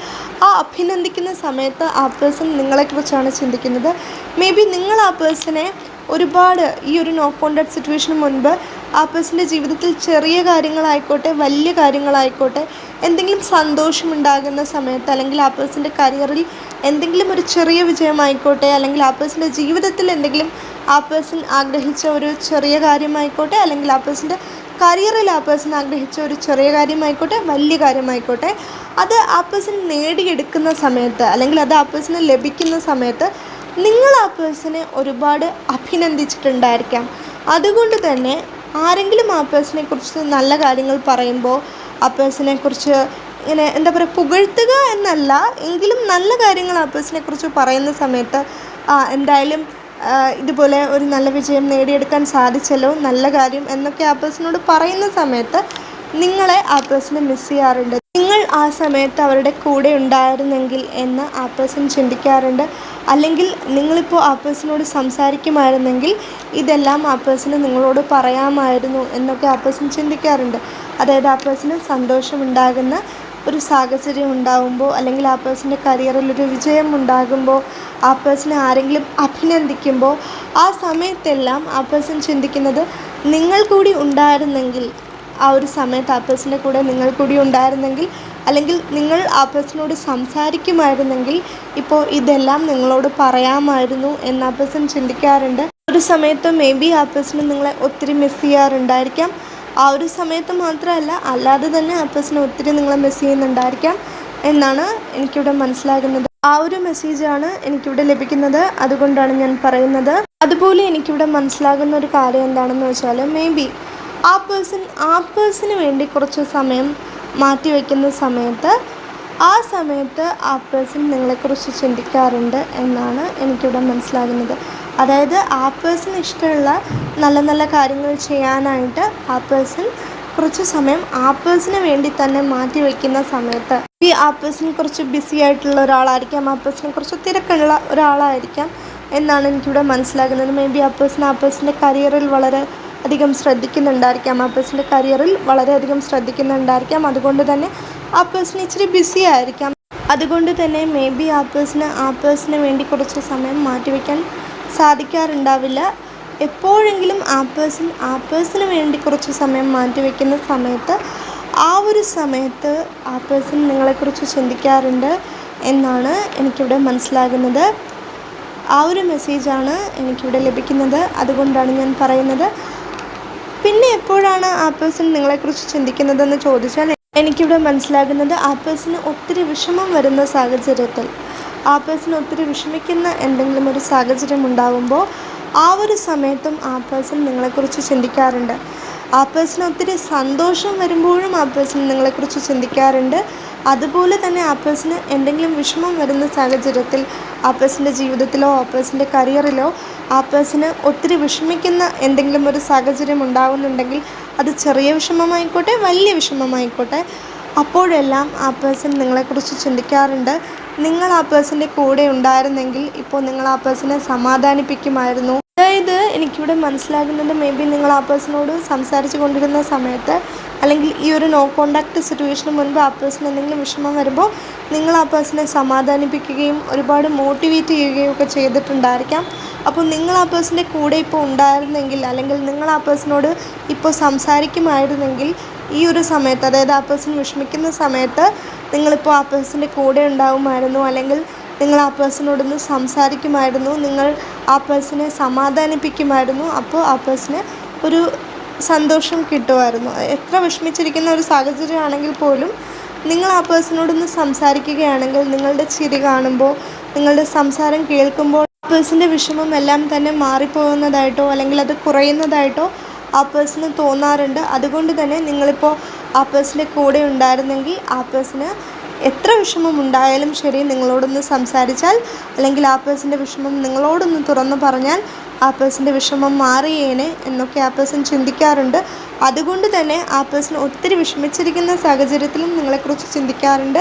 [SPEAKER 1] ആ പേഴ്സൺ നിങ്ങളെക്കുറിച്ചാണ് ചിന്തിക്കുന്നത്. മേ ബി നിങ്ങൾ ആ പേഴ്സണെ ഒരുപാട് ഈ ഒരു നോ കോൺടാക്ട് സിറ്റുവേഷന് മുൻപ് ആ പേഴ്സൻ്റെ ജീവിതത്തിൽ ചെറിയ കാര്യങ്ങളായിക്കോട്ടെ വലിയ കാര്യങ്ങളായിക്കോട്ടെ എന്തെങ്കിലും സന്തോഷമുണ്ടാകുന്ന സമയത്ത്, അല്ലെങ്കിൽ ആ പേഴ്സൻ്റെ കരിയറിൽ എന്തെങ്കിലും ഒരു ചെറിയ വിജയമായിക്കോട്ടെ, അല്ലെങ്കിൽ ആ പേഴ്സൻ്റെ ജീവിതത്തിൽ എന്തെങ്കിലും ആ പേഴ്സൺ ആഗ്രഹിച്ച ഒരു ചെറിയ കാര്യമായിക്കോട്ടെ, അല്ലെങ്കിൽ ആ പേഴ്സൻ്റെ കരിയറിൽ ആ പേഴ്സൺ ആഗ്രഹിച്ച ഒരു ചെറിയ കാര്യമായിക്കോട്ടെ വലിയ കാര്യമായിക്കോട്ടെ, അത് ആ പേഴ്സൺ നേടിയെടുക്കുന്ന സമയത്ത്, അല്ലെങ്കിൽ അത് ആ പേഴ്സണ് ലഭിക്കുന്ന സമയത്ത് നിങ്ങൾ ആ പേഴ്സണെ ഒരുപാട് അഭിനന്ദിച്ചിട്ടുണ്ടായിരിക്കാം. അതുകൊണ്ട് തന്നെ ആരെങ്കിലും ആ പേഴ്സണെ കുറിച്ച് നല്ല കാര്യങ്ങൾ പറയുമ്പോൾ, ആ പേഴ്സണെ കുറിച്ച് ഇങ്ങനെ എന്താ പറയുക, പുകഴ്ത്തുക എന്നല്ല എങ്കിലും നല്ല കാര്യങ്ങൾ ആ പേഴ്സണെ കുറിച്ച് പറയുന്ന സമയത്ത്, എന്തായാലും ഇതുപോലെ ഒരു നല്ല വിജയം നേടിയെടുക്കാൻ സാധിച്ചല്ലോ, നല്ല കാര്യം എന്നൊക്കെ ആ പേഴ്സണോട് പറയുന്ന സമയത്ത് നിങ്ങളെ ആ പേഴ്സണ് മിസ് ചെയ്യാറുണ്ട്. നിങ്ങൾ ആ സമയത്ത് അവരുടെ കൂടെ ഉണ്ടായിരുന്നെങ്കിൽ എന്ന് ആ പേഴ്സൺ ചിന്തിക്കാറുണ്ട്. അല്ലെങ്കിൽ നിങ്ങളിപ്പോൾ ആ പേഴ്സണോട് സംസാരിക്കുമായിരുന്നെങ്കിൽ ഇതെല്ലാം ആ പേഴ്സണ് നിങ്ങളോട് പറയാമായിരുന്നു എന്നൊക്കെ ആ പേഴ്സൺ ചിന്തിക്കാറുണ്ട്. അതായത് ആ പേഴ്സണ് സന്തോഷമുണ്ടാകുന്ന ഒരു സാഹചര്യം ഉണ്ടാകുമ്പോൾ, അല്ലെങ്കിൽ ആ പേഴ്സൻ്റെ കരിയറിലൊരു വിജയം ഉണ്ടാകുമ്പോൾ, ആ പേഴ്സണെ ആരെങ്കിലും അഭിനന്ദിക്കുമ്പോൾ, ആ സമയത്തെല്ലാം ആ പേഴ്സൺ ചിന്തിക്കുന്നത് നിങ്ങൾ കൂടി ഉണ്ടായിരുന്നെങ്കിൽ, ആ ഒരു സമയത്ത് ആ പേഴ്സൻ്റെ കൂടെ നിങ്ങൾ കൂടി ഉണ്ടായിരുന്നെങ്കിൽ, അല്ലെങ്കിൽ നിങ്ങൾ ആ പേഴ്സണോട് സംസാരിക്കുമായിരുന്നെങ്കിൽ ഇപ്പോൾ ഇതെല്ലാം നിങ്ങളോട് പറയാമായിരുന്നു എന്ന് ആ പേഴ്സൺ ചിന്തിക്കാറുണ്ട്. ഒരു സമയത്ത് മേ ബി ആ പേഴ്സൺ നിങ്ങളെ ഒത്തിരി മിസ് ചെയ്യാറുണ്ടായിരിക്കാം. ആ ഒരു സമയത്ത് മാത്രമല്ല, അല്ലാതെ തന്നെ ആ പേഴ്സൺ ഒത്തിരി നിങ്ങളെ മിസ് ചെയ്യുന്നുണ്ടായിരിക്കാം എന്നാണ് എനിക്കിവിടെ മനസ്സിലാകുന്നത്. ആ ഒരു മെസ്സേജാണ് എനിക്കിവിടെ ലഭിക്കുന്നത്, അതുകൊണ്ടാണ് ഞാൻ പറയുന്നത്. അതുപോലെ എനിക്കിവിടെ മനസ്സിലാകുന്ന ഒരു കാര്യം എന്താണെന്ന് വെച്ചാൽ, മേ ബി ആ പേഴ്സന് വേണ്ടി കുറച്ച് സമയം മാറ്റിവെക്കുന്ന സമയത്ത്, ആ സമയത്ത് ആ പേഴ്സൺ നിങ്ങളെക്കുറിച്ച് ചിന്തിക്കാറുണ്ട് എന്നാണ് എനിക്കിവിടെ മനസ്സിലാകുന്നത്. അതായത് ആ പേഴ്സൺ ഇഷ്ടമുള്ള നല്ല നല്ല കാര്യങ്ങൾ ചെയ്യാനായിട്ട് ആ പേഴ്സൺ കുറച്ച് സമയം ആ പേഴ്സന് വേണ്ടി തന്നെ മാറ്റി വയ്ക്കുന്ന സമയത്ത്, ആ പേഴ്സൺ കുറച്ച് ബിസി ആയിട്ടുള്ള ഒരാളായിരിക്കാം, ആ പേഴ്സൺ കുറച്ച് തിരക്കുള്ള ഒരാളായിരിക്കാം എന്നാണ് എനിക്കിവിടെ മനസ്സിലാകുന്നത്. മേ ബി ആ പേഴ്സൻ്റെ കരിയറിൽ വളരെ അധികം ശ്രദ്ധിക്കുന്നുണ്ടായിരിക്കാം, ആ പേഴ്സൻ്റെ കരിയറിൽ വളരെയധികം ശ്രദ്ധിക്കുന്നുണ്ടായിരിക്കാം. അതുകൊണ്ട് തന്നെ ആ പേഴ്സൺ ഇച്ചിരി ബിസി ആയിരിക്കാം. അതുകൊണ്ട് തന്നെ മേ ബി ആ പേഴ്സന് വേണ്ടി കുറച്ച് സമയം മാറ്റിവെക്കാൻ സാധിക്കാറുണ്ടാവില്ല. എപ്പോഴെങ്കിലും ആ പേഴ്സന് വേണ്ടി കുറച്ച് സമയം മാറ്റിവെക്കുന്ന സമയത്ത് ആ ഒരു സമയത്ത് ആ പേഴ്സൺ നിങ്ങളെക്കുറിച്ച് ചിന്തിക്കാറുണ്ട് എന്നാണ് എനിക്കിവിടെ മനസ്സിലാകുന്നത്. ആ ഒരു മെസ്സേജാണ് എനിക്കിവിടെ ലഭിക്കുന്നത്. അതുകൊണ്ടാണ് ഞാൻ പറയുന്നത്. പിന്നെ എപ്പോഴാണ് ആ പേഴ്സൺ നിങ്ങളെക്കുറിച്ച് ചിന്തിക്കുന്നതെന്ന് ചോദിച്ചാൽ എനിക്കിവിടെ മനസ്സിലാകുന്നത് ആ പേഴ്സണ് ഒത്തിരി വിഷമം വരുന്ന സാഹചര്യത്തിൽ, ആ പേഴ്സൺ ഒത്തിരി വിഷമിക്കുന്ന എന്തെങ്കിലും ഒരു സാഹചര്യം ഉണ്ടാകുമ്പോൾ ആ ഒരു സമയത്തും ആ പേഴ്സൺ നിങ്ങളെക്കുറിച്ച് ചിന്തിക്കാറുണ്ട്. ആ പേഴ്സണ് ഒത്തിരി സന്തോഷം വരുമ്പോഴും ആ പേഴ്സൺ നിങ്ങളെക്കുറിച്ച് ചിന്തിക്കാറുണ്ട്. അതുപോലെ തന്നെ ആ പേഴ്സണ് എന്തെങ്കിലും വിഷമം വരുന്ന സാഹചര്യത്തിൽ, ആ പേഴ്സൻ്റെ ജീവിതത്തിലോ ആ പേഴ്സൻ്റെ കരിയറിലോ ആ പേഴ്സണ് ഒത്തിരി വിഷമിക്കുന്ന എന്തെങ്കിലും ഒരു സാഹചര്യം ഉണ്ടാകുന്നുണ്ടെങ്കിൽ, അത് ചെറിയ വിഷമമായിക്കോട്ടെ വലിയ വിഷമമായിക്കോട്ടെ, അപ്പോഴെല്ലാം ആ പേഴ്സൺ നിങ്ങളെക്കുറിച്ച് ചിന്തിക്കാറുണ്ട്. നിങ്ങൾ ആ പേഴ്സൻ്റെ കൂടെ ഉണ്ടായിരുന്നെങ്കിൽ ഇപ്പോൾ നിങ്ങൾ ആ പേഴ്സണെ സമാധാനിപ്പിക്കുമായിരുന്നു. അതായത് എനിക്കിവിടെ മനസ്സിലാകുന്നത്, മേ ബി നിങ്ങൾ ആ പേഴ്സണോട് സംസാരിച്ച് കൊണ്ടിരുന്ന സമയത്ത്, അല്ലെങ്കിൽ ഈ ഒരു നോ കോണ്ടാക്റ്റ് സിറ്റുവേഷന് മുൻപ് ആ പേഴ്സൺ എന്തെങ്കിലും വിഷമം വരുമ്പോൾ നിങ്ങൾ ആ പേഴ്സണെ സമാധാനിപ്പിക്കുകയും ഒരുപാട് മോട്ടിവേറ്റ് ചെയ്യുകയും ഒക്കെ ചെയ്തിട്ടുണ്ടായിരിക്കാം. അപ്പോൾ നിങ്ങൾ ആ പേഴ്സൻ്റെ കൂടെ ഇപ്പോൾ ഉണ്ടായിരുന്നെങ്കിൽ, അല്ലെങ്കിൽ നിങ്ങൾ ആ പേഴ്സണോട് ഇപ്പോൾ സംസാരിക്കുമായിരുന്നെങ്കിൽ, ഈ ഒരു സമയത്ത്, അതായത് ആ പേഴ്സൺ വിഷമിക്കുന്ന സമയത്ത് നിങ്ങളിപ്പോൾ ആ പേഴ്സൻ്റെ കൂടെ ഉണ്ടാകുമായിരുന്നു, അല്ലെങ്കിൽ നിങ്ങൾ ആ പേഴ്സണോടൊന്ന് സംസാരിക്കുമായിരുന്നു, നിങ്ങൾ ആ പേഴ്സണെ സമാധാനിപ്പിക്കുമായിരുന്നു. അപ്പോൾ ആ പേഴ്സണ് ഒരു സന്തോഷം കിട്ടുമായിരുന്നു. എത്ര വിഷമിച്ചിരിക്കുന്ന ഒരു സാഹചര്യമാണെങ്കിൽ പോലും നിങ്ങൾ ആ പേഴ്സണോടൊന്ന് സംസാരിക്കുകയാണെങ്കിൽ, നിങ്ങളുടെ ചിരി കാണുമ്പോൾ, നിങ്ങളുടെ സംസാരം കേൾക്കുമ്പോൾ ആ പേഴ്സൻ്റെ വിഷമം എല്ലാം തന്നെ മാറിപ്പോകുന്നതായിട്ടോ അല്ലെങ്കിൽ അത് കുറയുന്നതായിട്ടോ ആ പേഴ്സണ് തോന്നാറുണ്ട്. അതുകൊണ്ട് തന്നെ നിങ്ങളിപ്പോൾ ആ പേഴ്സൻ്റെ കൂടെ ഉണ്ടായിരുന്നെങ്കിൽ ആ പേഴ്സണ് എത്ര വിഷമം ഉണ്ടായാലും ശരി നിങ്ങളോടൊന്ന് സംസാരിച്ചാൽ, അല്ലെങ്കിൽ ആ പേഴ്സൻ്റെ വിഷമം നിങ്ങളോടൊന്ന് തുറന്നു പറഞ്ഞാൽ ആ പേഴ്സൻ്റെ വിഷമം മാറിയേനെ എന്നൊക്കെ ആ പേഴ്സൺ ചിന്തിക്കാറുണ്ട്. അതുകൊണ്ട് തന്നെ ആ പേഴ്സൺ ഒത്തിരി വിഷമിച്ചിരിക്കുന്ന സാഹചര്യത്തിലും നിങ്ങളെക്കുറിച്ച് ചിന്തിക്കാറുണ്ട്.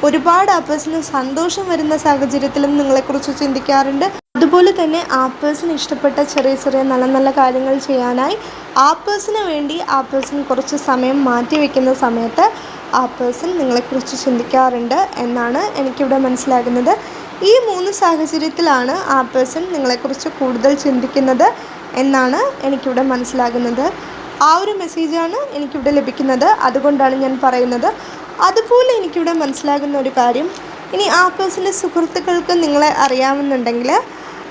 [SPEAKER 1] ഒരുപാട് ആ പേഴ്സണ് സന്തോഷം വരുന്ന സാഹചര്യത്തിലും നിങ്ങളെക്കുറിച്ച് ചിന്തിക്കാറുണ്ട്. അതുപോലെ തന്നെ ആ പേഴ്സൺ ഇഷ്ടപ്പെട്ട ചെറിയ ചെറിയ നല്ല നല്ല കാര്യങ്ങൾ ചെയ്യാനായി ആ പേഴ്സണ് വേണ്ടി ആ പേഴ്സൺ കുറച്ച് സമയം മാറ്റി വയ്ക്കുന്ന സമയത്ത് ആ പേഴ്സൺ നിങ്ങളെക്കുറിച്ച് ചിന്തിക്കാറുണ്ട് എന്നാണ് എനിക്കിവിടെ മനസ്സിലാകുന്നത്. ഈ 3 സാഹചര്യത്തിലാണ് ആ പേഴ്സൺ നിങ്ങളെക്കുറിച്ച് കൂടുതൽ ചിന്തിക്കുന്നത് എന്നാണ് എനിക്കിവിടെ മനസ്സിലാകുന്നത്. ആ ഒരു മെസ്സേജാണ് എനിക്കിവിടെ ലഭിക്കുന്നത്. അതുകൊണ്ടാണ് ഞാൻ പറയുന്നത്. അതുപോലെ എനിക്കിവിടെ മനസ്സിലാകുന്ന ഒരു കാര്യം, ഇനി ആ പേഴ്സൻ്റെ സുഹൃത്തുക്കൾക്ക് നിങ്ങളെ അറിയാമെന്നുണ്ടെങ്കിൽ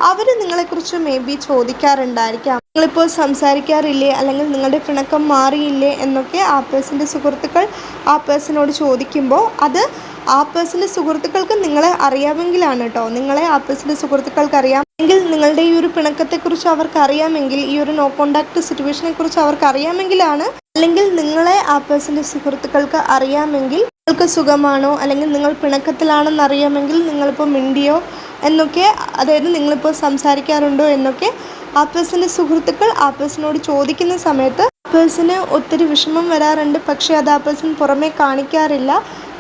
[SPEAKER 1] അവർ നിങ്ങളെക്കുറിച്ച് മേ ബി ചോദിക്കാറുണ്ടായിരിക്കാം, നിങ്ങളിപ്പോൾ സംസാരിക്കാറില്ലേ, അല്ലെങ്കിൽ നിങ്ങളുടെ പിണക്കം മാറിയില്ലേ എന്നൊക്കെ ആ പേഴ്സൻ്റെ സുഹൃത്തുക്കൾ ആ പേഴ്സണോട് ചോദിക്കുമ്പോൾ, അത് ആ പേഴ്സൻ്റെ സുഹൃത്തുക്കൾക്ക് നിങ്ങളെ അറിയാമെങ്കിലാണ് കേട്ടോ. നിങ്ങളെ ആ പേഴ്സൻ്റെ സുഹൃത്തുക്കൾക്ക് അറിയാം എങ്കിൽ, നിങ്ങളുടെ ഈ ഒരു പിണക്കത്തെക്കുറിച്ച് അവർക്ക് അറിയാമെങ്കിൽ, ഈ ഒരു നോ കോണ്ടാക്റ്റ് സിറ്റുവേഷനെ കുറിച്ച് അവർക്ക് അറിയാമെങ്കിലാണ്, അല്ലെങ്കിൽ നിങ്ങളെ ആ പേഴ്സൻ്റെ സുഹൃത്തുക്കൾക്ക് അറിയാമെങ്കിൽ, നിങ്ങൾക്ക് സുഖമാണോ അല്ലെങ്കിൽ നിങ്ങൾ പിണക്കത്തിലാണെന്ന് അറിയാമെങ്കിൽ നിങ്ങളിപ്പോൾ മിണ്ടിയോ എന്നൊക്കെ, അതായത് നിങ്ങളിപ്പോൾ സംസാരിക്കാറുണ്ടോ എന്നൊക്കെ ആ പേഴ്സൻ്റെ സുഹൃത്തുക്കൾ ആ പേഴ്സണോട് ചോദിക്കുന്ന സമയത്ത് ആ പേഴ്സന് ഒത്തിരി വിഷമം വരാറുണ്ട്. പക്ഷേ അത് ആ പേഴ്സൺ പുറമേ കാണിക്കാറില്ല,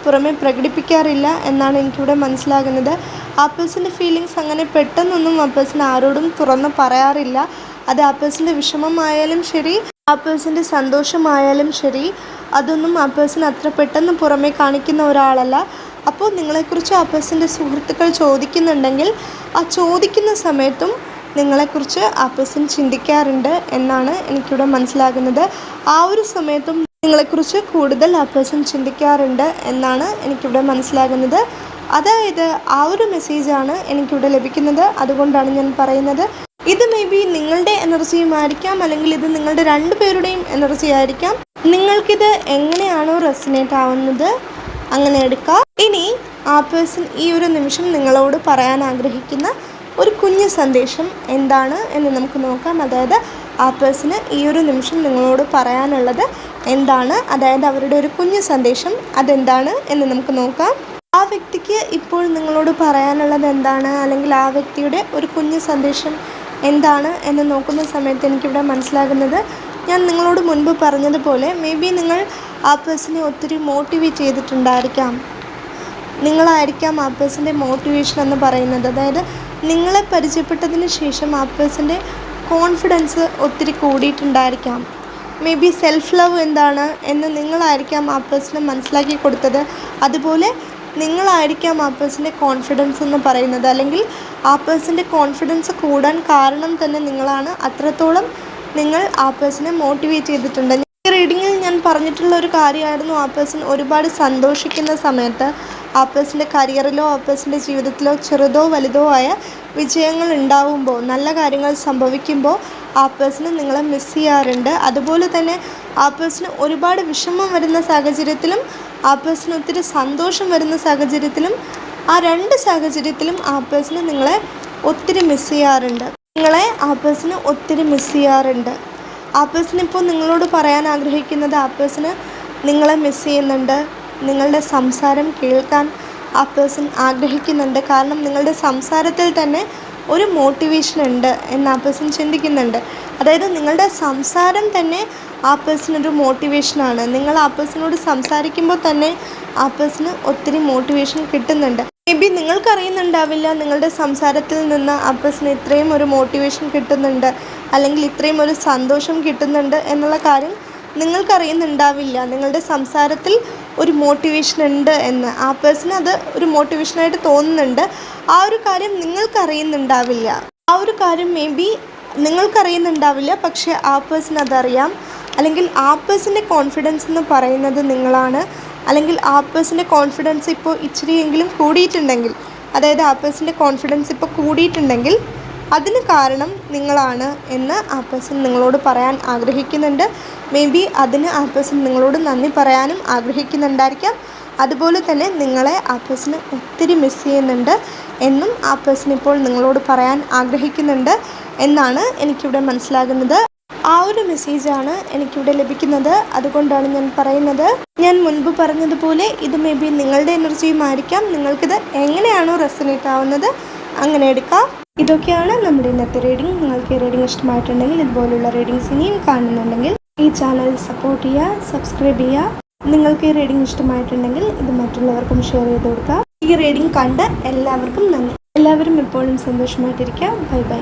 [SPEAKER 1] പുറമേ പ്രകടിപ്പിക്കാറില്ല എന്നാണ് എനിക്കിവിടെ മനസ്സിലാകുന്നത്. ആ പേഴ്സൻ്റെ ഫീലിങ്സ് അങ്ങനെ പെട്ടെന്നൊന്നും ആ പേഴ്സൺ ആരോടും തുറന്ന് പറയാറില്ല. അത് ആ പേഴ്സൻ്റെ വിഷമമായാലും ശരി, ആ പേഴ്സൻ്റെ സന്തോഷമായാലും ശരി, അതൊന്നും ആ പേഴ്സൺ അത്ര പെട്ടെന്ന് പുറമേ കാണിക്കുന്ന ഒരാളല്ല. അപ്പോൾ നിങ്ങളെക്കുറിച്ച് ആ പേഴ്സൻ്റെ സുഹൃത്തുക്കൾ ചോദിക്കുന്നുണ്ടെങ്കിൽ ആ ചോദിക്കുന്ന സമയത്തും നിങ്ങളെക്കുറിച്ച് ആ പേഴ്സൺ ചിന്തിക്കാറുണ്ട് എന്നാണ് എനിക്കിവിടെ മനസ്സിലാകുന്നത്. ആ ഒരു സമയത്തും നിങ്ങളെക്കുറിച്ച് കൂടുതൽ ആ പേഴ്സൺ ചിന്തിക്കാറുണ്ട് എന്നാണ് എനിക്കിവിടെ മനസ്സിലാകുന്നത്. അതായത് ആ ഒരു മെസ്സേജാണ് എനിക്കിവിടെ ലഭിക്കുന്നത്. അതുകൊണ്ടാണ് ഞാൻ പറയുന്നത്, ഇത് മേ ബി നിങ്ങളുടെ എനർജിയുമായിരിക്കാം, അല്ലെങ്കിൽ ഇത് നിങ്ങളുടെ 2 പേരുടെയും എനർജി ആയിരിക്കാം. നിങ്ങൾക്കിത് എങ്ങനെയാണോ റെസനേറ്റ് ആവുന്നത് അങ്ങനെ എടുക്കാം. ഇനി ആ പേഴ്സൺ ഈ ഒരു നിമിഷം നിങ്ങളോട് പറയാൻ ആഗ്രഹിക്കുന്ന ഒരു കുഞ്ഞു സന്ദേശം എന്താണ് എന്ന് നമുക്ക് നോക്കാം. അതായത് ആ പേഴ്സണ് ഈ ഒരു നിമിഷം നിങ്ങളോട് പറയാനുള്ളത് എന്താണ്, അതായത് അവരുടെ ഒരു കുഞ്ഞു സന്ദേശം അതെന്താണ് എന്ന് നമുക്ക് നോക്കാം. ആ വ്യക്തിക്ക് ഇപ്പോൾ നിങ്ങളോട് പറയാനുള്ളത് എന്താണ്, അല്ലെങ്കിൽ ആ വ്യക്തിയുടെ ഒരു കുഞ്ഞു സന്ദേശം എന്താണ് എന്ന് നോക്കുന്ന സമയത്ത് എനിക്കിവിടെ മനസ്സിലാകുന്നത്, ഞാൻ നിങ്ങളോട് മുൻപ് പറഞ്ഞതുപോലെ മേ ബി നിങ്ങൾ ആ പേഴ്സണെ ഒത്തിരി മോട്ടിവേറ്റ് ചെയ്തിട്ടുണ്ടായിരിക്കാം. നിങ്ങളായിരിക്കാം ആ പേഴ്സൻ്റെ മോട്ടിവേഷൻ എന്ന് പറയുന്നത്. അതായത് നിങ്ങളെ പരിചയപ്പെട്ടതിന് ശേഷം ആ പേഴ്സൻ്റെ കോൺഫിഡൻസ് ഒത്തിരി കൂടിയിട്ടുണ്ടായിരിക്കാം. മേ ബി സെൽഫ് ലവ് എന്താണ് എന്ന് നിങ്ങളായിരിക്കാം ആ പേഴ്സണെ മനസ്സിലാക്കി കൊടുത്തത്. അതുപോലെ നിങ്ങളായിരിക്കാം ആ പേഴ്സൻ്റെ കോൺഫിഡൻസ് എന്ന് പറയുന്നത്, അല്ലെങ്കിൽ ആ പേഴ്സൻ്റെ കോൺഫിഡൻസ് കൂടാൻ കാരണം തന്നെ നിങ്ങളാണ്. അത്രത്തോളം നിങ്ങൾ ആ പേഴ്സണെ മോട്ടിവേറ്റ് ചെയ്തിട്ടുണ്ട്. ഈ റീഡിങ്ങിൽ ഞാൻ പറഞ്ഞിട്ടുള്ള ഒരു കാര്യമായിരുന്നു, ആ പേഴ്സൺ ഒരുപാട് സന്തോഷിക്കുന്ന സമയത്ത് ആ പേഴ്സൻ്റെ കരിയറിലോ ആ പേഴ്സൻ്റെ ജീവിതത്തിലോ ചെറുതോ വലുതോ ആയ വിജയങ്ങൾ ഉണ്ടാവുമ്പോൾ, നല്ല കാര്യങ്ങൾ സംഭവിക്കുമ്പോൾ ആ പേഴ്സണ് നിങ്ങളെ മിസ് ചെയ്യാറുണ്ട്. അതുപോലെ തന്നെ ആ പേഴ്സണ് ഒരുപാട് വിഷമം വരുന്ന സാഹചര്യത്തിലും ആ പേഴ്സണ് ഒത്തിരി സന്തോഷം വരുന്ന സാഹചര്യത്തിലും, ആ രണ്ട് സാഹചര്യത്തിലും ആ പേഴ്സണ് നിങ്ങളെ ഒത്തിരി മിസ് ചെയ്യാറുണ്ട്. നിങ്ങളെ ആ പേഴ്സണ് ഒത്തിരി മിസ് ചെയ്യാറുണ്ട്. ആ പേഴ്സൺ ഇപ്പോൾ നിങ്ങളോട് പറയാൻ ആഗ്രഹിക്കുന്നത്, ആ പേഴ്സണ് നിങ്ങളെ മിസ് ചെയ്യുന്നുണ്ട്. നിങ്ങളുടെ സംസാരം കേൾക്കാൻ ആ പേഴ്സൺ ആഗ്രഹിക്കുന്നുണ്ട്. കാരണം നിങ്ങളുടെ സംസാരത്തിൽ തന്നെ ഒരു മോട്ടിവേഷൻ ഉണ്ട് എന്ന് ആ പേഴ്സൺ ചിന്തിക്കുന്നുണ്ട്. അതായത് നിങ്ങളുടെ സംസാരം തന്നെ ആ പേഴ്സണൊരു മോട്ടിവേഷനാണ്. നിങ്ങൾ ആ പേഴ്സണോട് സംസാരിക്കുമ്പോൾ തന്നെ ആ പേഴ്സണ് ഒത്തിരി മോട്ടിവേഷൻ കിട്ടുന്നുണ്ട്. മേ ബി നിങ്ങൾക്കറിയുന്നുണ്ടാവില്ല നിങ്ങളുടെ സംസാരത്തിൽ നിന്ന് ആ പേഴ്സണ് ഇത്രയും ഒരു മോട്ടിവേഷൻ കിട്ടുന്നുണ്ട്, അല്ലെങ്കിൽ ഇത്രയും ഒരു സന്തോഷം കിട്ടുന്നുണ്ട് എന്നുള്ള കാര്യം നിങ്ങൾക്കറിയുന്നുണ്ടാവില്ല. നിങ്ങളുടെ സംസാരത്തിൽ ഒരു മോട്ടിവേഷൻ ഉണ്ട് എന്ന് ആ പേഴ്സണ് അത് ഒരു മോട്ടിവേഷനായിട്ട് തോന്നുന്നുണ്ട്. ആ ഒരു കാര്യം നിങ്ങൾക്കറിയുന്നുണ്ടാവില്ല. ആ ഒരു കാര്യം മേ ബി നിങ്ങൾക്കറിയുന്നുണ്ടാവില്ല, പക്ഷേ ആ പേഴ്സൺ അതറിയാം. അല്ലെങ്കിൽ ആ പേഴ്സൻ്റെ കോൺഫിഡൻസ് എന്ന് പറയുന്നത് നിങ്ങളാണ്. അല്ലെങ്കിൽ ആ പേഴ്സൻ്റെ കോൺഫിഡൻസ് ഇപ്പോൾ ഇച്ചിരിയെങ്കിലും കൂടിയിട്ടുണ്ടെങ്കിൽ, അതായത് ആ പേഴ്സൻ്റെ കോൺഫിഡൻസ് ഇപ്പോൾ കൂടിയിട്ടുണ്ടെങ്കിൽ അതിന് കാരണം നിങ്ങളാണ് എന്ന് ആ പേഴ്സൺ നിങ്ങളോട് പറയാൻ ആഗ്രഹിക്കുന്നുണ്ട്. മേ ബി അതിന് ആ പേഴ്സൺ നിങ്ങളോട് നന്ദി പറയാനും ആഗ്രഹിക്കുന്നുണ്ടായിരിക്കാം. അതുപോലെ തന്നെ നിങ്ങളെ ആ പേഴ്സണ് ഒത്തിരി മിസ് ചെയ്യുന്നുണ്ട് എന്നും ആ പേഴ്സൺ ഇപ്പോൾ നിങ്ങളോട് പറയാൻ ആഗ്രഹിക്കുന്നുണ്ട് എന്നാണ് എനിക്കിവിടെ മനസ്സിലാകുന്നത്. ആ ഒരു മെസ്സേജാണ് എനിക്കിവിടെ ലഭിക്കുന്നത്. അതുകൊണ്ടാണ് ഞാൻ പറയുന്നത്. ഞാൻ മുൻപ് പറഞ്ഞതുപോലെ ഇത് മേ ബി നിങ്ങളുടെ എനർജിയുമായിരിക്കാം. നിങ്ങൾക്കിത് എങ്ങനെയാണോ റെസനേറ്റ് ആവുന്നത് അങ്ങനെ എടുക്കാം. ഇതൊക്കെയാണ് നമ്മുടെ ഇന്നത്തെ റീഡിംഗ്. നിങ്ങൾക്ക് ഈ റീഡിംഗ് ഇഷ്ടമായിട്ടുണ്ടെങ്കിൽ, ഇതുപോലുള്ള റീഡിങ്സ് ഇനിയും കാണുന്നുണ്ടെങ്കിൽ ഈ ചാനൽ സപ്പോർട്ട് ചെയ്യുക, സബ്സ്ക്രൈബ് ചെയ്യുക. നിങ്ങൾക്ക് ഈ റീഡിംഗ് ഇഷ്ടമായിട്ടുണ്ടെങ്കിൽ ഇത് മറ്റുള്ളവർക്കും ഷെയർ ചെയ്ത് കൊടുക്കുക. ഈ റീഡിംഗ് കണ്ട എല്ലാവർക്കും നന്ദി. എല്ലാവരും എപ്പോഴും സന്തോഷമായിട്ടിരിക്കുക. Bye bye.